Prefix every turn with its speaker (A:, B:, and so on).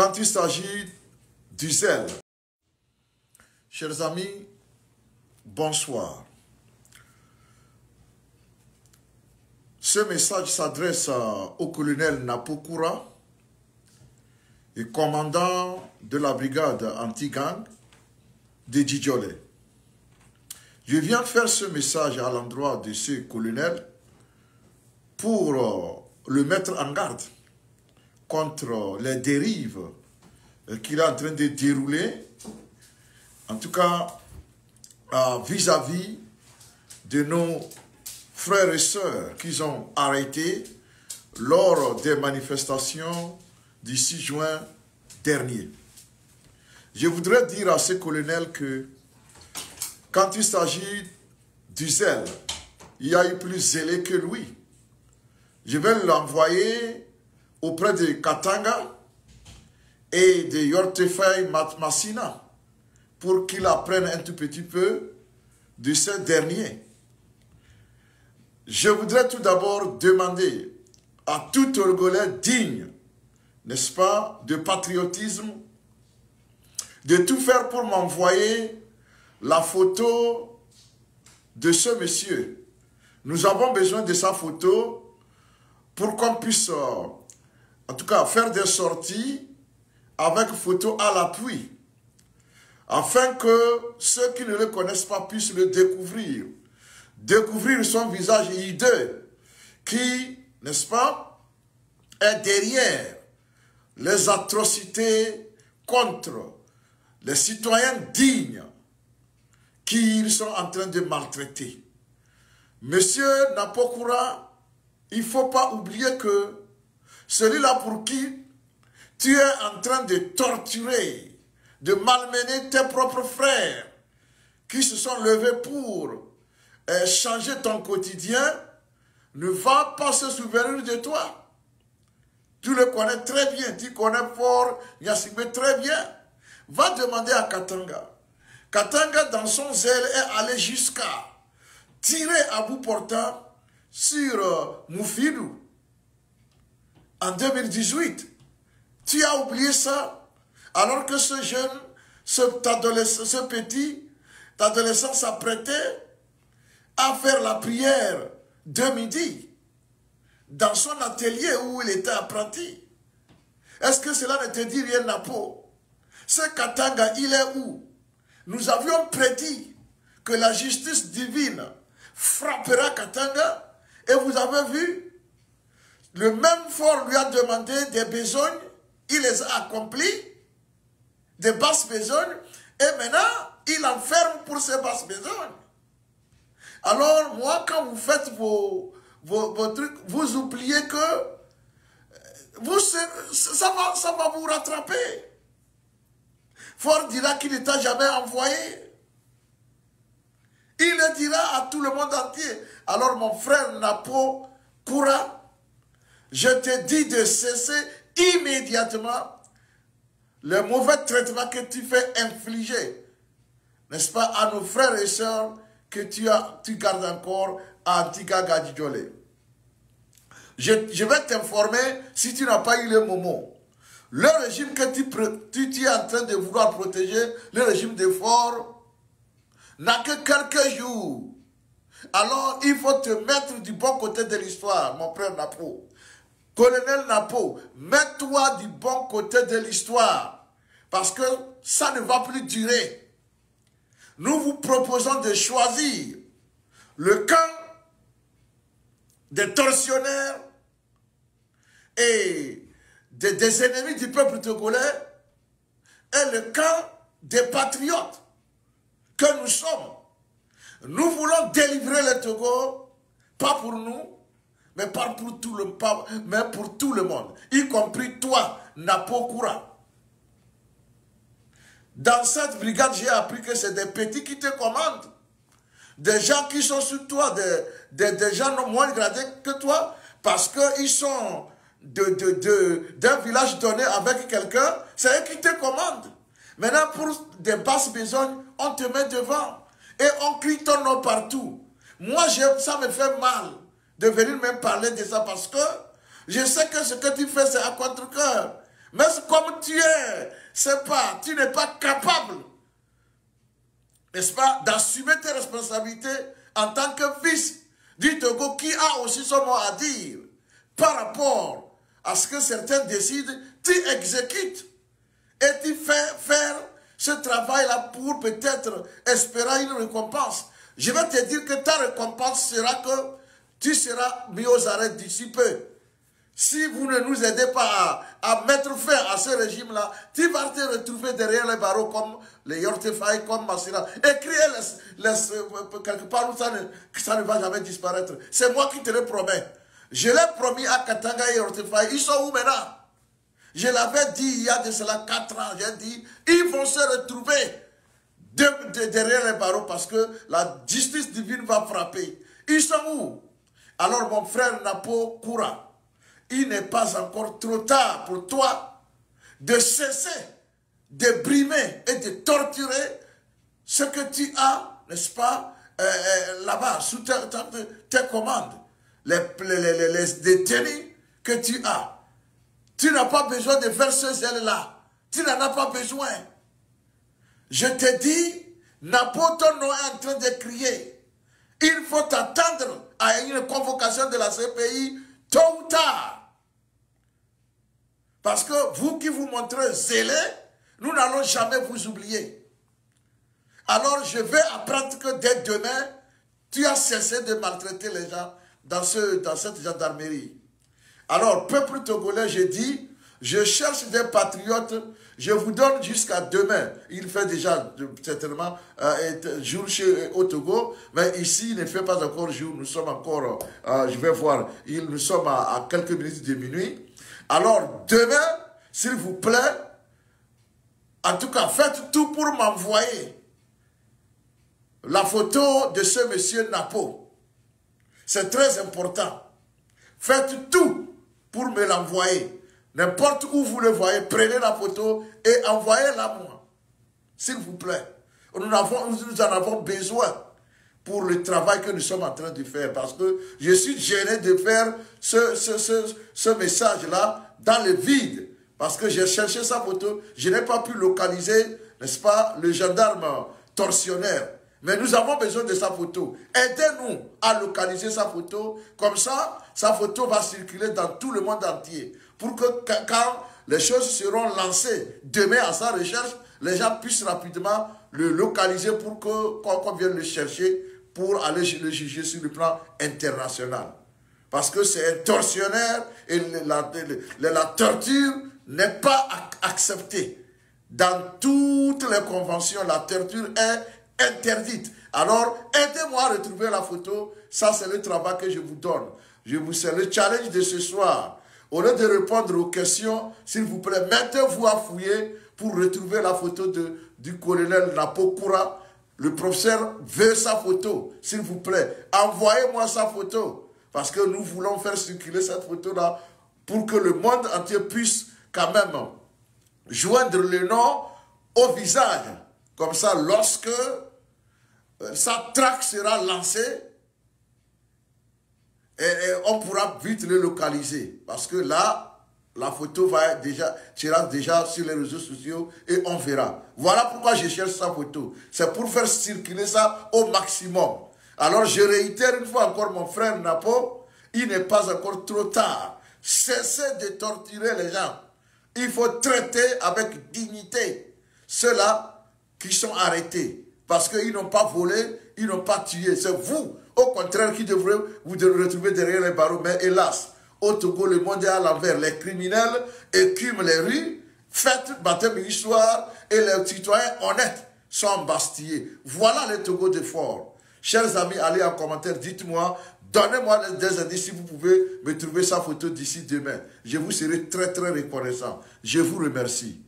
A: quand il s'agit du zèle. Chers amis, bonsoir. Ce message s'adresse au colonel Napokura, et commandant de la brigade anti-gang de Djidjolé. Je viens faire ce message à l'endroit de ce colonel pour le mettre en garde contre les dérives qu'il est en train de dérouler, en tout cas vis-à-vis de nos frères et sœurs qu'ils ont arrêtés lors des manifestations du 6 juin dernier. Je voudrais dire à ce colonel que quand il s'agit du zèle, il y a eu plus zélé que lui. Je vais l'envoyer auprès de Katanga et de Yortefei Massina pour qu'il apprenne un tout petit peu de ces derniers. Je voudrais tout d'abord demander à tout Togolais digne, n'est-ce pas, de patriotisme, de tout faire pour m'envoyer la photo de ce monsieur. Nous avons besoin de sa photo pour qu'on puisse, en tout cas, faire des sorties avec photo à l'appui, afin que ceux qui ne le connaissent pas puissent le découvrir. Découvrir son visage hideux qui, n'est-ce pas, est derrière les atrocités contre les citoyens dignes qu'ils sont en train de maltraiter. Monsieur Napokura, il ne faut pas oublier que celui-là pour qui tu es en train de torturer, de malmener tes propres frères qui se sont levés pour changer ton quotidien, ne va pas se souvenir de toi. Tu le connais très bien, tu connais fort Yassibé très bien. Va demander à Katanga. Katanga, dans son zèle, est allé jusqu'à tirer à bout portant sur Moufidou en 2018. Tu as oublié ça, alors que ce jeune, ce petit adolescent s'apprêtait à faire la prière de midi dans son atelier où il était apprenti. Est-ce que cela ne te dit rien, Napo? Ce Katanga, il est où? Nous avions prédit que la justice divine frappera Katanga, et vous avez vu, le même fort lui a demandé des besognes, il les a accomplis, des basses besognes, et maintenant, il enferme pour ces basses besognes. Alors, moi, quand vous faites vos trucs, vous oubliez que ça va vous rattraper. Fort dira qu'il ne t'a jamais envoyé. Il le dira à tout le monde entier. Alors, mon frère Napo Koura, je te dis de cesser immédiatement le mauvais traitement que tu fais infliger, n'est-ce pas, à nos frères et sœurs que tu gardes encore à Antigua Djidjolé. Je vais t'informer, si tu n'as pas eu le moment, le régime que tu es en train de vouloir protéger, le régime de Fort, n'a que quelques jours. Alors, il faut te mettre du bon côté de l'histoire, mon frère Napo. Colonel Napo, mets-toi du bon côté de l'histoire, parce que ça ne va plus durer. Nous vous proposons de choisir le camp des tortionnaires et des ennemis du peuple togolais et le camp des patriotes que nous sommes. Nous voulons délivrer le Togo, pas pour nous, mais pour tout le monde, y compris toi, Napokura. Dans cette brigade, j'ai appris que c'est des petits qui te commandent. Des gens qui sont sur toi, des gens moins gradés que toi, parce qu'ils sont d'un village donné avec quelqu'un, c'est eux qui te commandent. Maintenant, pour des basses besognes, on te met devant et on crie ton nom partout. Moi, ça me fait mal de venir même parler de ça parce que je sais que ce que tu fais, c'est à contre-cœur. Mais comme tu es, tu n'es pas capable, n'est-ce pas, d'assumer tes responsabilités en tant que fils du Togo qui a aussi son mot à dire par rapport à ce que certains décident, tu exécutes et tu fais faire ce travail-là pour peut-être espérer une récompense. Je vais te dire que ta récompense sera que tu seras mis aux arrêts d'ici peu. Si vous ne nous aidez pas à mettre fin à ce régime-là, tu vas te retrouver derrière les barreaux comme les Yortefai, comme Massira. Écriez quelque part où ça ne va jamais disparaître. C'est moi qui te le promets. Je l'ai promis à Katanga et Yortefai. Ils sont où maintenant? Je l'avais dit il y a de cela 4 ans. J'ai dit, ils vont se retrouver derrière les barreaux parce que la justice divine va frapper. Ils sont où? Alors mon frère Napo Koura, il n'est pas encore trop tard pour toi de cesser de brimer et de torturer ce que tu as, n'est-ce pas, là-bas, sous tes commandes, les détenus que tu as. Tu n'as pas besoin de faire ce zèle-là. Tu n'en as pas besoin. Je te dis, Napo, ton nom est en train de crier. Il faut attendre à une convocation de la CPI tôt ou tard. Parce que vous qui vous montrez zélé, nous n'allons jamais vous oublier. Alors je vais apprendre que dès demain, tu as cessé de maltraiter les gens dans cette gendarmerie. Alors, peuple togolais, je dis, je cherche des patriotes, je vous donne jusqu'à demain. Il fait déjà certainement jour au Togo, mais ici il ne fait pas encore jour, nous sommes encore, je vais voir, nous sommes à quelques minutes de minuit. Alors, demain, s'il vous plaît, en tout cas, faites tout pour m'envoyer la photo de ce monsieur Napo. C'est très important. Faites tout pour me l'envoyer. N'importe où vous le voyez, prenez la photo et envoyez-la moi. S'il vous plaît. Nous en avons besoin pour le travail que nous sommes en train de faire. Parce que je suis gêné de faire ce message-là dans le vide. Parce que j'ai cherché sa photo, je n'ai pas pu localiser, n'est-ce pas, le gendarme tortionnaire. Mais nous avons besoin de sa photo. Aidez-nous à localiser sa photo. Comme ça, sa photo va circuler dans tout le monde entier. Pour que quand les choses seront lancées demain à sa recherche, les gens puissent rapidement le localiser pour qu'on vienne le chercher pour aller le juger sur le plan international. Parce que c'est un tortionnaire et la torture n'est pas acceptée. Dans toutes les conventions, la torture est interdite. Alors, aidez-moi à retrouver la photo. Ça, c'est le travail que je vous donne. C'est le challenge de ce soir. Au lieu de répondre aux questions, s'il vous plaît, mettez-vous à fouiller pour retrouver la photo du colonel Napo Koura. Le professeur veut sa photo. S'il vous plaît, envoyez-moi sa photo. Parce que nous voulons faire circuler cette photo-là pour que le monde entier puisse quand même joindre le nom au visage. Comme ça, lorsque sa traque sera lancée, et on pourra vite le localiser. Parce que là, la photo sera déjà sur les réseaux sociaux et on verra. Voilà pourquoi je cherche sa photo. C'est pour faire circuler ça au maximum. Alors je réitère une fois encore mon frère Napo, il n'est pas encore trop tard. Cessez de torturer les gens. Il faut traiter avec dignité ceux-là qui sont arrêtés. Parce qu'ils n'ont pas volé, ils n'ont pas tué. C'est vous, au contraire, qui devrez vous retrouver derrière les barreaux. Mais hélas, au Togo, le monde est à l'envers. Les criminels écument les rues, fêtent baptême histoire et les citoyens honnêtes sont embastillés. Voilà le Togo de fort. Chers amis, allez en commentaire, dites-moi, donnez-moi des indices si vous pouvez me trouver sa photo d'ici demain. Je vous serai très très reconnaissant. Je vous remercie.